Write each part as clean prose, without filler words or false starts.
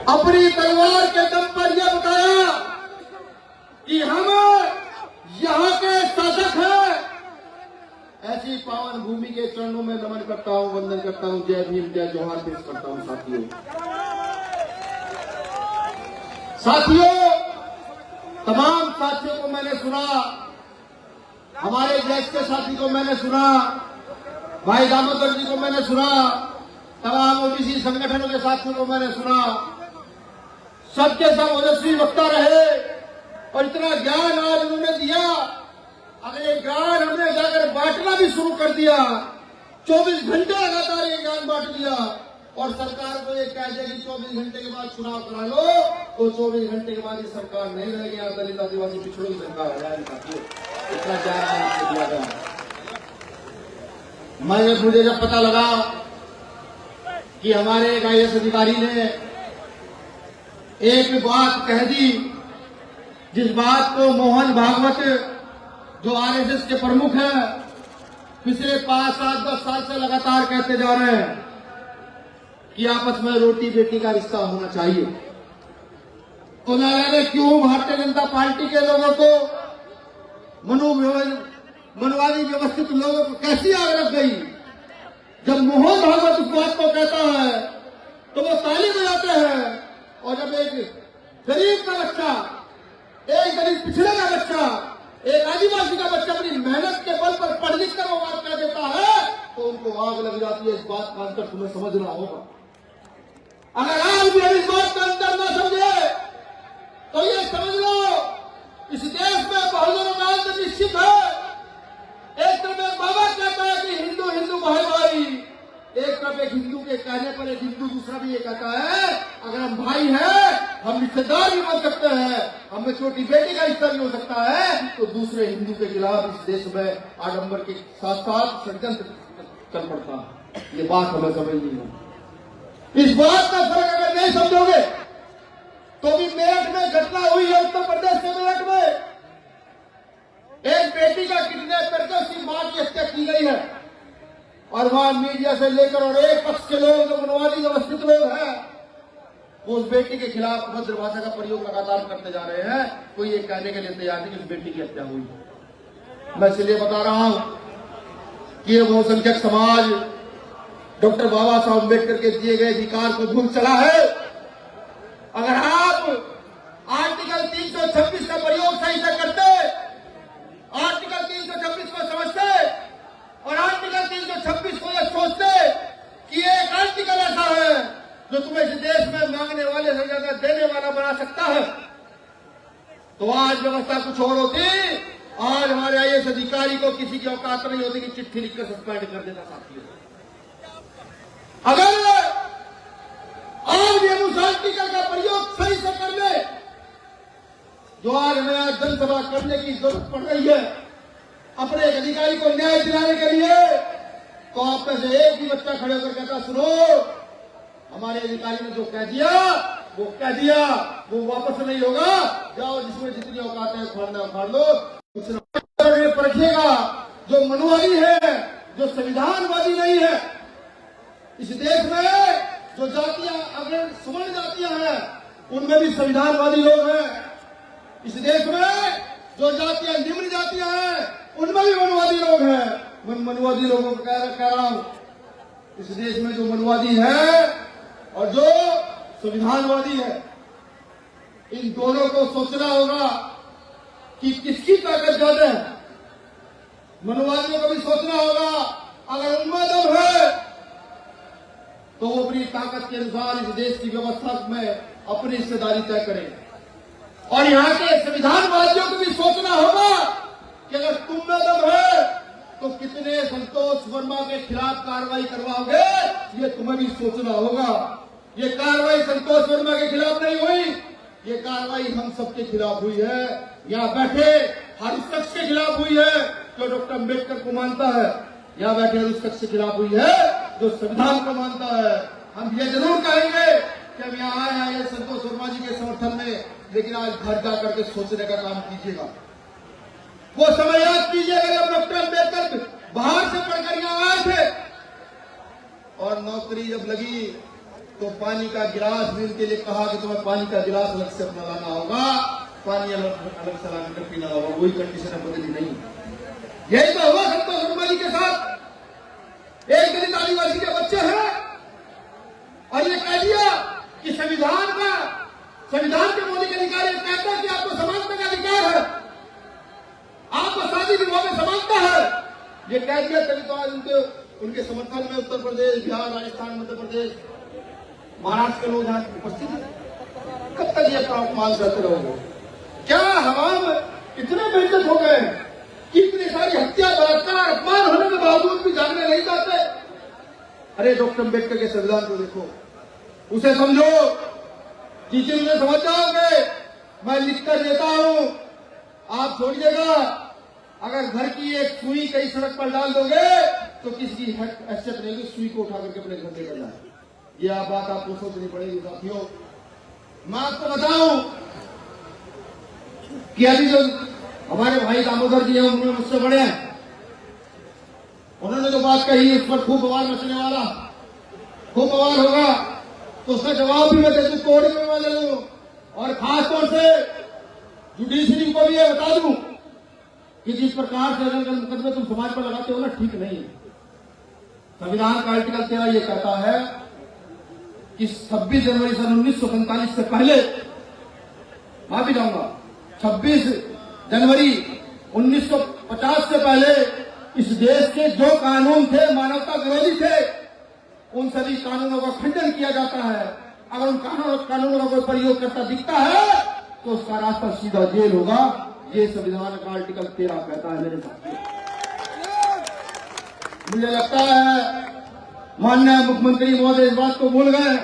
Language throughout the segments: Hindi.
अपनी तलवार के दम पर यह बताया कि हम यहाँ के शासक हैं। ऐसी पावन भूमि के चरणों में नमन करता हूँ, वंदन करता हूँ। जय भीम, जय जोहार पेश करता हूँ। साथियों, तमाम साथियों को मैंने सुना, हमारे देश के साथी को मैंने सुना, भाई दामोदर जी को मैंने सुना, तमाम ओबीसी संगठनों के साथियों को मैंने सुना। सबके सब ओजस्वी वक्ता रहे और इतना ज्ञान आज उन्होंने दिया। अगर ये ज्ञान हमने जाकर बांटना भी शुरू कर दिया, 24 घंटे लगातार ये ज्ञान बांट दिया और सरकार को ये कह दिया कि 24 घंटे के बाद चुनाव करा लो, तो 24 घंटे के बाद ये सरकार नहीं रहेगी। यहाँ दलित आदिवासी पिछड़ों की सरकार है। इतना ज्ञान दिया गया। मुझे जब पता लगा कि हमारे एक IAS अधिकारी ने एक बात कह दी, जिस बात को मोहन भागवत जो RSS के प्रमुख हैं पिछले 5, 7, 10 साल से लगातार कहते जा रहे हैं कि आपस में रोटी बेटी का रिश्ता होना चाहिए। तो न जाने क्यों भारतीय जनता पार्टी के लोगों को, मनवादी व्यवस्थित लोगों को कैसी आग लग गई। जब मोहन भागवत उस बात को कहता है तो वो ताली बजाते हैं, और जब एक गरीब का बच्चा, एक गरीब पिछड़े का बच्चा, एक आदिवासी का बच्चा अपनी मेहनत के बल पर पढ़ लिख कर वो बात कह देता है तो उनको आग लग जाती है। इस बात का अंतर तुम्हें समझना होगा। अगर आज भी हम इस बात का अंतर न समझे तो ये समझ लो इस देश में बहुजनों का अंत निश्चित है। एक तरफ एक बाबा कहता है कि हिंदू हिंदू भाई भाई, एक तरफ एक हिंदू के कहने पर एक हिंदू दूसरा भी ये कहता है अगर हम भाई हैं, हम रिश्तेदार भी बन सकते हैं, हमें छोटी बेटी का रिश्ता भी हो सकता है, तो दूसरे हिंदू के खिलाफ इस देश में आडंबर के साथ साथ षड्यंत्र चल पड़ता है। ये बात हमें समझनी है। इस बात का फर्क अगर नहीं समझोगे तो भी मेरठ में घटना हुई है, उत्तर प्रदेश के मेरठ में एक बेटी का किडनैप करके उसकी मां की हत्या की गई है। और वहां मीडिया से लेकर और एक पक्ष के लोग जो मनवादी व्यवस्थित लोग हैं वो उस बेटी के खिलाफ अभद्र भाषा का प्रयोग लगातार करते जा रहे हैं। कोई ये कहने के लिए तैयार नहीं कि उस बेटी की हत्या हुई। मैं इसलिए बता रहा हूं कि ये बहुसंख्यक समाज डॉक्टर बाबा साहब अम्बेडकर के दिए गए अधिकार को भूल चला है। अगर आप आर्टिकल 326 का प्रयोग सही से करते, आर्टिकल 326 को समझते और आर्टिकल 326 को यह सोचते कि एक आर्टिकल ऐसा है जो तुम्हें इस देश में मांगने वाले से ज्यादा देने वाला बना सकता है, तो आज व्यवस्था कुछ और होती। आज हमारे IAS अधिकारी को किसी की औकात नहीं होती कि चिट्ठी लिखकर सस्पेंड कर देता। साथियों, अगर आज ये उस आर्टिकल का प्रयोग सही से कर ले जो आज हमें आज जनसभा करने की जरूरत पड़ रही है अपने एक अधिकारी को न्याय दिलाने के लिए, तो आप में से एक भी बच्चा खड़े होकर कहता सुनो हमारे अधिकारी ने जो कह दिया वो कह दिया, वो वापस नहीं होगा, जाओ जिसमें जितनी औकात है उखाड़ना उखाड़ लो। परखिएगा जो मनुवादी है, जो संविधानवादी नहीं है। इस देश में जो जातियां अगर सवर्ण जातियां हैं उनमें भी संविधानवादी लोग हैं। इस देश में जो जातियां निम्न जातियां हैं उनमें भी मनुवादी लोग हैं। मनुवादी लोगों को कह रहा हूं, इस देश में जो मनुवादी है और जो संविधानवादी है, इन दोनों को सोचना होगा कि किसकी ताकत ज्यादा है। मनुवादियों को भी सोचना होगा अगर उनमें दम है तो वो अपनी ताकत के अनुसार इस देश की व्यवस्था में अपनी हिस्सेदारी तय करें। और यहाँ के संविधानवादियों को भी सोचना होगा कि अगर तुम में दम है तो कितने संतोष वर्मा के खिलाफ कार्रवाई करवाओगे, ये तुम्हें भी सोचना होगा। ये कार्रवाई संतोष वर्मा के खिलाफ नहीं हुई, ये कार्रवाई हम सबके खिलाफ हुई है। यहाँ बैठे हर उस शख्स के खिलाफ हुई है जो डॉक्टर अम्बेडकर को मानता है। यहाँ बैठे हर उस शख्स के खिलाफ हुई है जो संविधान को मानता है। हम ये जरूर कहेंगे कि हम यहाँ आए हैं संतोष वर्मा जी के समर्थन में, लेकिन आज घर जाकर के सोचने का काम कीजिएगा। वो समय याद कीजिएगा जब डॉक्टर अम्बेडकर बाहर से पढ़कर यहाँ आए थे और नौकरी जब लगी तो पानी का गिलास मिल के लिए कहा कि तुम्हें पानी का गिलास अलग से अपना लाना होगा, पानी अलग से लाकर पीना होगा, वही कंडीशन बदली नहीं। यही तो हुआ संतोष वर्मा जी के साथ। एक दलित आदिवासी के बच्चे हैं और ये कह दिया कि संविधान के मौलिक अधिकार कहता है कि आपको समानता का अधिकार है, आपको शादी विवाह में समानता है। ये कह दिया तभी तो उनके समर्थन में उत्तर प्रदेश, बिहार, राजस्थान, मध्य प्रदेश, महाराष्ट्र के लोग यहाँ उपस्थित हैं। कब तक ये अपमान करते रहोगे? क्या हम इतने बेइज्जत हो गए कि इतनी सारी हत्या, बलात्कार, अपमान होने के बावजूद भी जागने नहीं जाते? अरे डॉक्टर अम्बेडकर के संविधान को देखो, उसे समझो, टीचिंग में समझ जाओगे। मैं लिखकर देता हूं, आप छोड़िएगा। अगर घर की एक सुई कहीं सड़क पर डाल दोगे तो किसी की हैसियत रहेगी सुई को उठा करके अपने घर लेकर जाए। ये आप बात आपको सोचनी पड़ेगी साथियों। मैं आपको बताऊं कि अभी जो हमारे भाई दामोदर जी हैं, उन्होंने मुझसे बड़े हैं, उन्होंने जो बात कही उस पर खूब बवाल मचने वाला, खूब बवाल होगा, तो उसका जवाब भी मैं दे दूं, कोर्ट में मैं दे दूं। और खासतौर से जुडिशरी को भी ये बता दूं कि जिस प्रकार से अगर मुकदमे तुम समाज पर लगाते हो ना, ठीक नहीं है। संविधान का आर्टिकल 13 ये कहता है कि 26 जनवरी सन 1947 से पहले, माफी चाहूंगा, 26 जनवरी 1950 से पहले इस देश के जो कानून थे मानवता विरोधी थे, उन सभी कानूनों का खंडन किया जाता है। अगर उन कानूनों का कोई प्रयोग करता दिखता है तो उसका रास्ता सीधा जेल होगा। ये संविधान का आर्टिकल 13 कहता है मेरे साथियों। मुझे लगता है माननीय मुख्यमंत्री महोदय इस बात को भूल गए,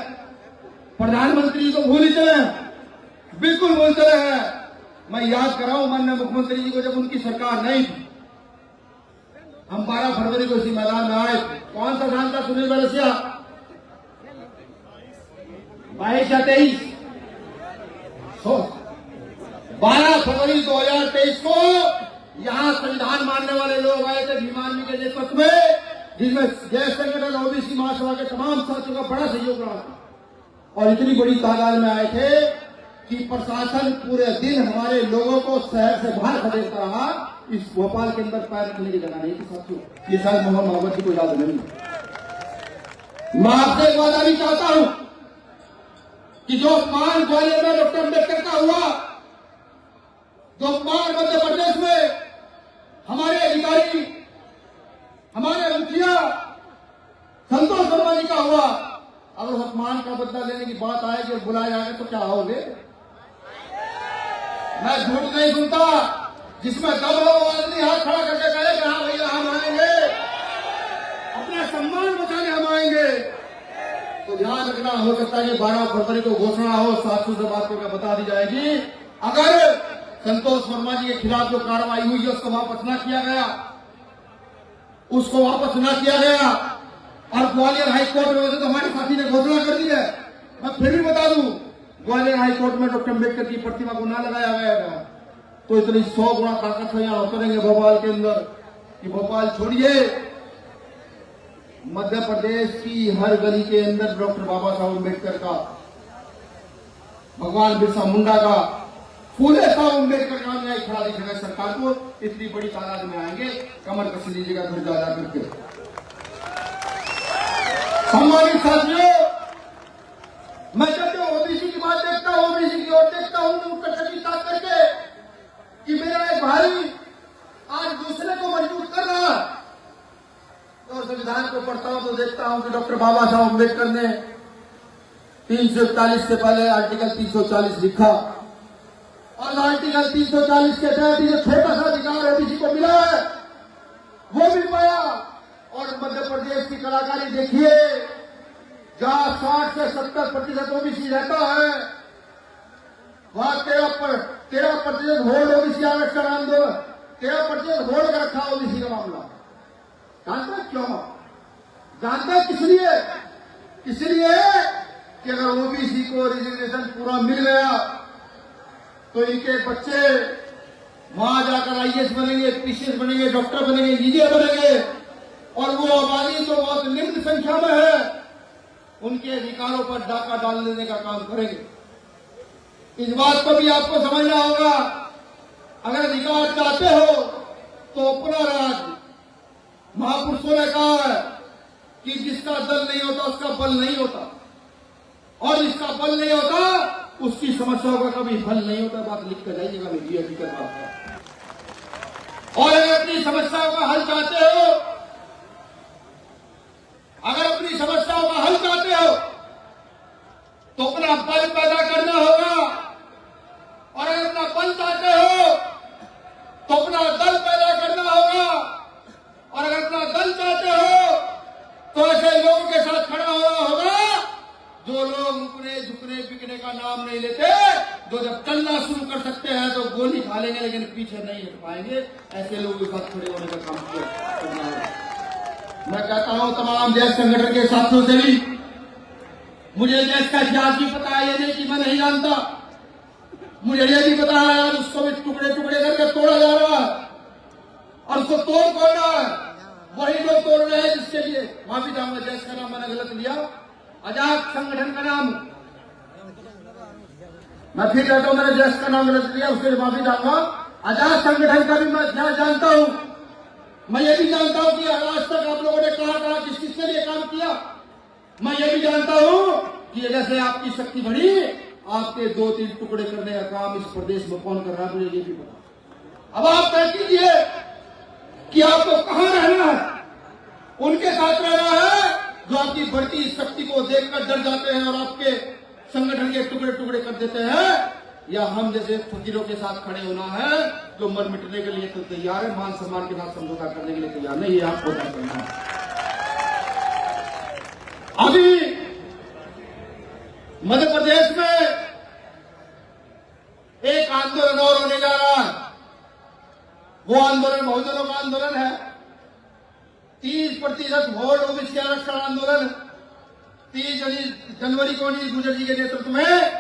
प्रधानमंत्री को भूल ही चले, बिल्कुल भूल चले हैं। मैं याद कराऊं माननीय मुख्यमंत्री जी को, जब उनकी सरकार नहीं थी, हम 12 फरवरी को इसी मैदान में आए। कौन सा धान था सुनील बरसिया? 22 या 23? 12 फरवरी 2023 को यहां संविधान मानने वाले लोग आए थे भीम आर्मी के नेतृत्व में, जिसमें जय संगठन ओबीसी महासभा के तमाम साथियों का बड़ा सहयोग रहा था। और इतनी बड़ी तादाद में आए थे कि प्रशासन पूरे दिन हमारे लोगों को शहर से बाहर खदेड़ता रहा। इस भोपाल के अंदर पैर रखने की जगह नहीं थी साथियों। ये शायद मोहन महमद जी को याद नहीं। मैं आपसे एक वादा भी चाहता हूं कि जो अपमान ग्वालियर में डॉक्टर अम्बेडकर का हुआ, जो अपमान मध्य प्रदेश में हमारे अधिकारी, हमारे मुखिया संतोष वर्मा जी का हुआ, अगर उस अपमान का बदला लेने की बात आएगी और बुलाया जाएगा तो क्या होगे? मैं झूठ नहीं सुनता। जिसमें दम हो वो आदमी हाथ खड़ा करके कहे कि हाँ भैया हम आएंगे, अपना सम्मान बचाने हम आएंगे। तो ध्यान रखना, हो सकता है कि 12 फरवरी को घोषणा हो, 700 से बात को बता दी जाएगी। अगर संतोष वर्मा जी के खिलाफ जो कार्रवाई हुई है उसको वापस न किया गया, और ग्वालियर हाईकोर्ट में तो हमारे साथी ने घोषणा कर दी है, मैं फिर भी बता दूं, ग्वालियर हाईकोर्ट में डॉक्टर अम्बेडकर की प्रतिमा को न लगाया गया था तो इतनी 100 गुना ताकत से यहां उतरेंगे भोपाल के अंदर कि भोपाल छोड़िए, मध्य प्रदेश की हर गली के अंदर डॉक्टर बाबा साहब अम्बेडकर का, भगवान बिरसा मुंडा का, फूले साहब अम्बेडकर का न्याय खड़ा दिखेगा सरकार को। इतनी बड़ी तादाद में आएंगे, कमर कस लीजिएगा घर जा करके। सम्मानित साथियों, मैं जब ओबीसी की बात देखता हूं, ओबीसी की ओर देखता हूं, तो कटकी ताक करके कि मेरा एक भाई आज दूसरे को मजबूत कर रहा, और संविधान को पढ़ता हूं तो देखता हूं कि डॉक्टर बाबा साहब अम्बेडकर ने 341 से पहले आर्टिकल 340 लिखा, और आर्टिकल 340 के तहत जो छोटा सा अधिकार ओबीसी को मिला है वो भी पाया। और मध्य प्रदेश की कलाकारी देखिए, जहां 60 से 70% ओबीसी रहता है, वहां 13% होल्ड ओबीसी आरक्षण आंदोलन, 13% होल्ड का रखा ओबीसी का मामला। जानते हैं क्यों? जानते हैं किस लिए? इसलिए कि अगर ओबीसी को रिजर्वेशन पूरा मिल गया तो इनके बच्चे वहां जाकर आईएएस बनेंगे, पीसीएस बनेंगे, डॉक्टर बनेंगे, इंजीनियर बनेंगे, और वो आबादी तो बहुत निम्न संख्या में है। उनके अधिकारों पर डाका डाल देने का काम करेंगे। इस बात को भी आपको समझना होगा, अगर अधिकार चाहते हो तो अपना राज्य, महापुरुषों ने कहा है कि जिसका दल नहीं होता उसका बल नहीं होता, और जिसका बल नहीं होता उसकी समस्याओं का कभी हल नहीं होता। बात लिख कर जाइएगा मेरी हकीकत बात है। और अगर अपनी समस्याओं का हल चाहते हो, अगर अपनी समस्याओं का हल चाहते हो तो अपना बल पैदा करना होगा, और अगर अपना बल चाहते हो तो अपना दल पैदा करना होगा, और अगर अपना दल चाहते हो तो ऐसे लोगों के साथ खड़ा होना होगा जो लोग रुकने झुकने बिकने का नाम नहीं लेते, जो जब चलना शुरू कर सकते हैं तो गोली खा लेंगे लेकिन पीछे नहीं हट पाएंगे। ऐसे लोगों के साथ खड़े होने का काम करना है। मैं कहता हूं तमाम देश संगठन के साथियों से भी, मुझे देश का इतिहास भी पता है, ये नहीं कि मैं नहीं जानता, मुझे ये भी पता है आज उसको भी टुकड़े टुकड़े करके तोड़ा जा रहा है, और उसको तोड़ कौन रहा है? वही लोग तोड़ रहे हैं जिसके लिए माफी चाहूंगा, देश का नाम मैंने गलत लिया, आजाद संगठन का नाम, मैं फिर कहता हूं मैंने देश का नाम गलत लिया, उसके लिए माफी चाहूंगा। आजाद संगठन का भी मैं ध्यान जानता हूं, मैं ये भी जानता हूं कि आज तक आप लोगों ने कहां किस किसके लिए काम किया, मैं ये भी जानता हूं कि जैसे आपकी शक्ति बढ़ी, आपके 2-3 टुकड़े करने का काम इस प्रदेश में कौन कर रहा है, मुझे ये भी पता। अब आप तय कीजिए कि आपको कहां रहना है, उनके साथ रहना है जो आपकी बढ़ती शक्ति को देखकर डर जाते हैं और आपके संगठन के टुकड़े टुकड़े कर देते हैं, या हम जैसे फकीरों के साथ खड़े होना है जो मर मिटने के लिए तो तैयार है, मान सम्मान के साथ समझौता करने के लिए तैयार नहीं, ये आपको तय करना है। अभी मध्य प्रदेश में एक आंदोलन और होने जा रहा है, वो आंदोलन बहुजनों का आंदोलन है, 30% वोट ओबीसी आरक्षण आंदोलन 30 जनवरी को अनिल गुर्जर जी के नेतृत्व में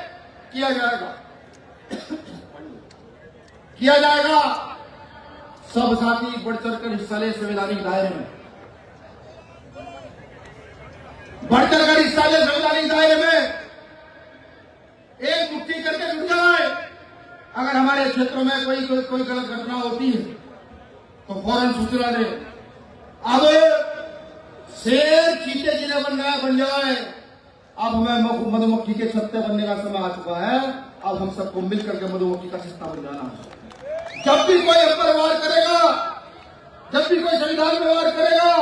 किया जाएगा। सब साथी बढ़ चढ़कर हिस्सा ले संवैधानिक दायरे में, बढ़ चढ़कर हिस्सा ले संवैधानिक दायरे में, एक मुट्ठी करके जुट जाए। अगर हमारे क्षेत्रों में कोई गलत घटना होती है तो फौरन सूचना दे। अब शेर चीते जिन्हें बन जाए, अब हमें मधुमक्खी के छत्ते बनने का समय आ चुका है। अब हम सबको मिलकर के मधुमक्खी का छत्ता बन जाना है। जब भी कोई हम पर वार करेगा, जब भी कोई संविधान में वार करेगा,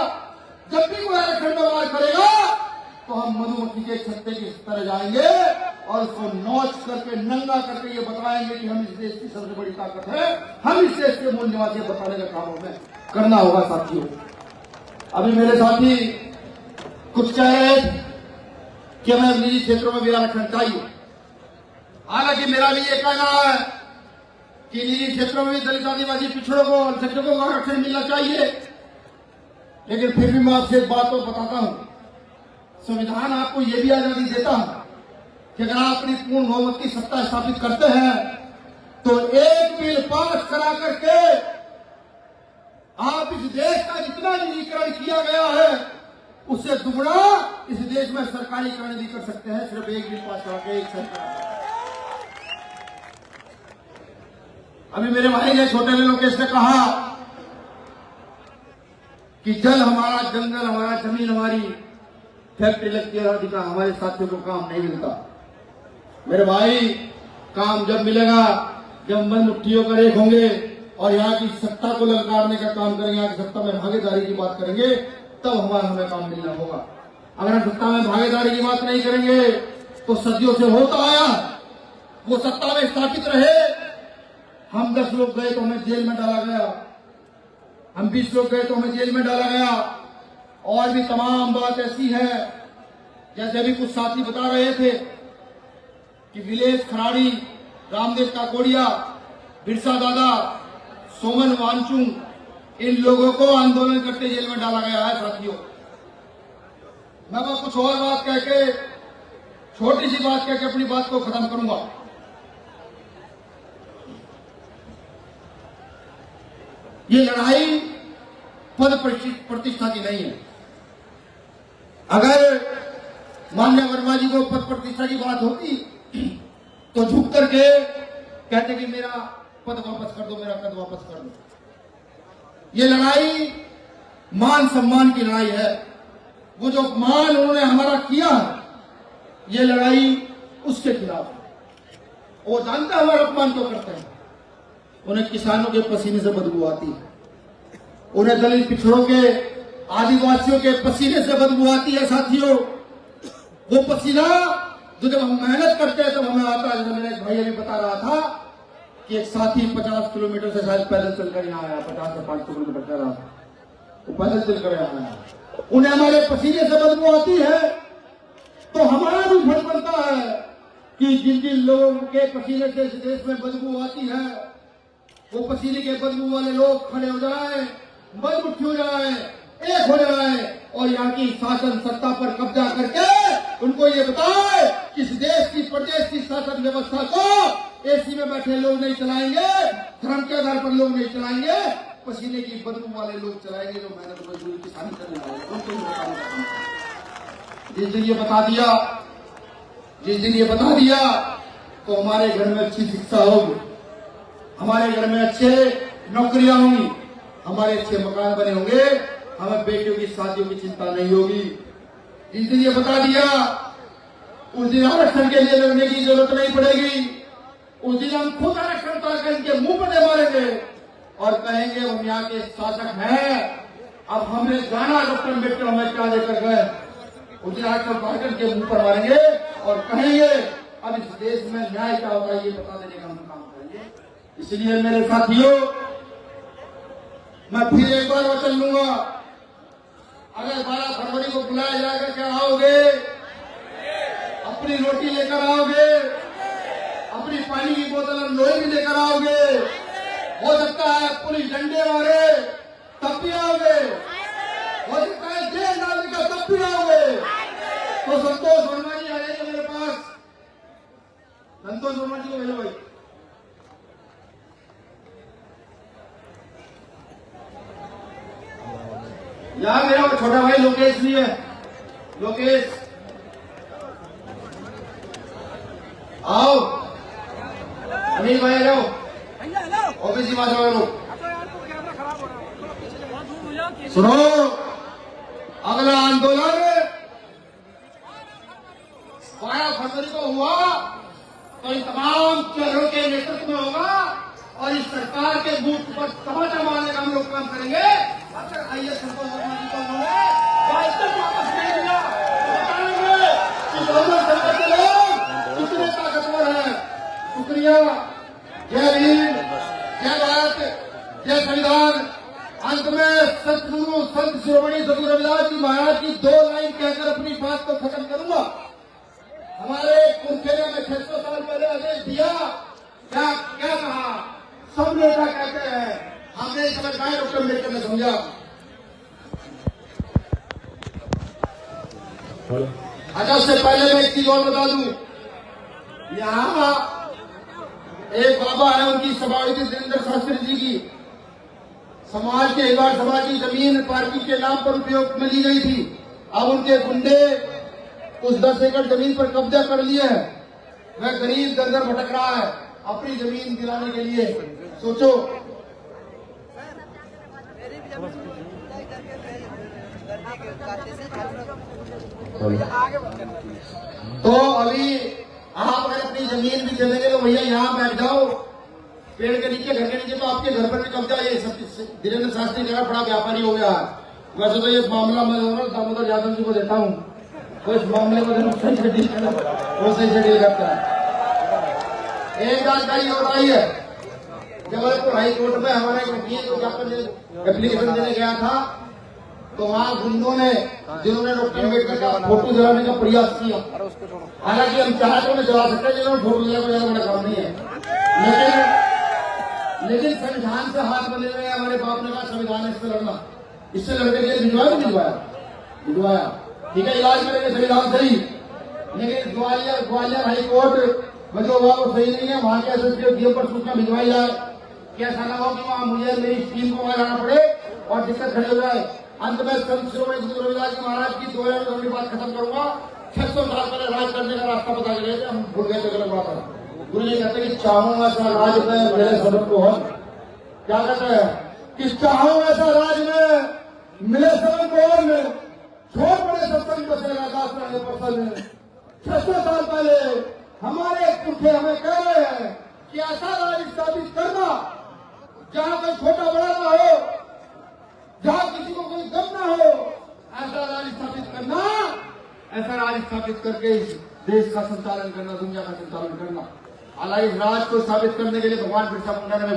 जब भी कोई आरक्षण में वार करेगा, तो हम मधुमक्खी के छत्ते की तरह जाएंगे और उसको नोच करके नंगा करके ये बताएंगे कि हम इस देश की सबसे बड़ी ताकत है, हम इस देश के मूल निवासी बताने का काम हमें करना होगा। साथियों, अभी मेरे साथी कुछ कह रहे थे कि हमें निजी क्षेत्रों में भी आरक्षण चाहिए। हालांकि मेरा भी ये कहना है कि निजी क्षेत्रों में भी दलित आदिवासी पिछड़ों को अल्पसंख्यकों को आरक्षण मिलना चाहिए, लेकिन फिर भी मैं आपसे एक बात तो बताता हूं, संविधान आपको यह भी आजादी देता है कि अगर आप अपनी पूर्ण बहुमत की सत्ता स्थापित करते हैं तो एक बिल पास करा करके आप इस देश का जितना निजीकरण किया गया है उससे दुगना इस देश में सरकारीकरण भी कर सकते हैं, सिर्फ एक बिल पास करा के, एक सरकार। अभी मेरे भाई ने छोटे लोकेश ने कहा कि जल हमारा, जंगल हमारा, जमीन हमारी, फैक्ट्री लगती है, अधिकार हमारे साथियों को काम नहीं मिलता। मेरे भाई, काम जब मिलेगा जब मन मुट्ठियों का एक होंगे और यहाँ की सत्ता को ललकारने का काम करेंगे, यहाँ की सत्ता में भागीदारी की बात करेंगे, तब हमें काम मिलना होगा। अगर हम सत्ता में भागीदारी की बात नहीं करेंगे तो सदियों से होता आया वो सत्ता में स्थापित रहे। हम 10 लोग गए तो हमें जेल में डाला गया, हम 20 लोग गए तो हमें जेल में डाला गया, और भी तमाम बात ऐसी है। जैसे अभी कुछ साथी बता रहे थे कि विलेश खराड़ी, रामदेव काकोड़िया, बिरसा दादा, सोमन वांचुंग, इन लोगों को आंदोलन करते जेल में डाला गया है। साथियों, मैं बस कुछ और बात कह के, छोटी सी बात कह के अपनी बात को खत्म करूंगा। ये लड़ाई पद प्रतिष्ठा की नहीं है। अगर मान्य वर्मा जी को पद प्रतिष्ठा की बात होती तो झुक करके कहते कि मेरा पद वापस कर दो, मेरा पद वापस कर दो। ये लड़ाई मान सम्मान की लड़ाई है। वो जो अपमान उन्होंने हमारा किया है, ये लड़ाई उसके खिलाफ है। वो जानते हैं हमारा अपमान क्यों करते हैं। उन्हें किसानों के पसीने से बदबू आती है, उन्हें दलित पिछड़ों के, आदिवासियों के पसीने से बदबू आती है। साथियों, वो पसीना जो जब हम मेहनत करते हैं तब हमें आता है। जैसे मेरे एक भाई ने बता रहा था कि एक साथी 50 किलोमीटर से शायद पैदल चलकर यहाँ आया, 50 से 500 किलोमीटर चल रहा था, वो पैदल चलकर यहाँ आया। उन्हें हमारे पसीने से बदबू आती है तो हमारा भी फर्ज बनता है कि जिन जिन लोगों के पसीने से इस देश में बदबू आती है, वो पसीने के बदबू वाले लोग खड़े हो जाए, मजबूत हो जाए, एक हो जाए और यहाँ की शासन सत्ता पर कब्जा करके उनको ये बताए कि इस देश की प्रदेश की शासन व्यवस्था को एसी में बैठे लोग नहीं चलाएंगे, धर्म के आधार पर लोग नहीं चलाएंगे, पसीने की बदबू वाले लोग चलाएंगे, जो मेहनत मजदूरी किसानी करने वाले उनको। जिस दिन ये बता दिया, जिस दिन ये बता दिया तो हमारे घर में अच्छी शिक्षा होगी, हमारे घर में अच्छे नौकरियां होंगी, हमारे अच्छे मकान बने होंगे, हमें बेटियों की शादियों की चिंता नहीं होगी। जिस दिन ये बता दिया उस दिन आरक्षण के लिए लड़ने की जरूरत नहीं पड़ेगी। उस दिन हम खुद आरक्षण पाकर इनके मुंह पर दे मारेंगे और कहेंगे हम यहाँ के शासक हैं, अब हमने जाना डॉक्टर अम्बेडकर हमें क्या लेकर गए। उस दिन आरक्षण पाकर के मुंह पर मारेंगे और कहेंगे अब इस देश में न्याय क्या होगा ये बता देने का हम काम करेंगे। इसलिए मेरे साथियों, मैं फिर एक बार वचन लूंगा, अगर 12 फरवरी को बुलाया जाएगा क्या आओगे? अपनी रोटी लेकर आओगे, अपनी पानी की बोतल और लोहे भी लेकर आओगे, हो सकता है पुलिस डंडे मारे तब भी आओगे, हो सकता है जेल डालने का तब भी आओगे। तो संतोष वर्मा जी आ जाइए मेरे पास, संतोष वर्मा जी को भेजो भाई। यार मेरा वो छोटा भाई लोकेश भी है, लोकेश आओ, अनिल भाई जाओ, ओबीसी माता वाले लोग सुनो। अगला आंदोलन 12 फरवरी को हुआ तो इन तमाम चेहरों के नेतृत्व में होगा और इस सरकार के बूथ पर तमाचा मारने का हम लोग काम करेंगे। आइए संतोष वर्मा जी को उन्होंने वापस नहीं दिया, बताएंगे कि दोनों संकट के लोग कितने ताकतवर हैं। शुक्रिया। जय भीम, जय भारत, जय संविधान। अंत में सतगुरु संत शिरोमणि सदगुरु रविदास जी महाराज की 2 लाइन कहकर अपनी बात को खत्म करूंगा। हमारे कुरखेड़े में 600 साल पहले आदेश दिया, क्या क्या कहा? सब नेता कहते हैं, हमने समझ पाया, डॉक्टर अम्बेडकर ने समझा। अच्छा, उससे पहले मैं एक चीज और बता दूं, यहाँ एक बाबा है, उनकी सभा हुई थी सुरेंद्र शास्त्री जी की। समाज के एक बार समाज की जमीन पार्टी के नाम पर उपयोग में ली गई थी। अब उनके गुंडे उस 10 एकड़ जमीन पर कब्जा कर लिए हैं। वह गरीब दर भटक रहा है अपनी जमीन दिलाने के लिए। सोचो, तो अभी आप अगर अपनी जमीन भी चलेंगे तो भैया यहाँ बैठ जाओ पेड़ के नीचे, घर के नीचे, तो आपके घर पर भी कब्जा। ये सब धीरेन्द्र शास्त्री जगह बड़ा व्यापारी हो गया। वैसे तो ये मामला मैं दामोदर यादव जी को देता हूँ, वो इस मामले को सही से डील करता, वो सही से डील करता है। एक जानकारी और आई है, जबलपुर हाई कोर्ट में हमारा एक वकील एप्लीकेशन देने गया था, तो वहाँ गुंडों ने जिन्होंने डॉक्टर अम्बेडकर का फोटो जलाने का प्रयास किया, हालांकि हम चाहे तो उन्हें जला सकते हैं, जिन्होंने फोटो जलाने का बड़ा काम नहीं है, लेकिन संविधान से हाथ बने हुए हमारे बाप ने कहा संविधान इससे लड़ना, इससे लड़के के लिए भिजवाया, ठीक है, इलाज करेंगे संविधान सही। लेकिन ग्वालियर हाई कोर्ट में जो हुआ वो सही नहीं है। वहां के एसएसपी डीएम पर सूचना भिजवाई जाए कि ऐसा न हो कि वहां मुझे मेरी टीम को वहां जाना पड़े और दिक्कत खड़ी हो जाए। अंत में संत शिरोमणि सदगुरु रविदास जी महाराज की 2000 की बात खत्म करूंगा। 600 साल पहले राज करने का रास्ता बता के गए थे, हम भूल गए थे, गलत बात है। गुरु जी कहते हैं कि चाहूं ऐसा राज में मेरे सबक को हो, क्या कहते हैं कि चाहूं ऐसा राज में मिले सबक को और छोड़ पड़े सत्संग बसेगा दास रहे पर्सन। 600 साल पहले हमारे पुरखे हमें कह रहे हैं कि ऐसा राज स्थापित करना जहां कोई छोटा बड़ा ना हो, जहां किसी को कोई गम ना हो, ऐसा राज स्थापित करना, ऐसा राज स्थापित करके इस देश का संचालन करना, दुनिया का संचालन करना। हालांकि इस राज को स्थापित करने के लिए भगवान बिरसा मुंडा ने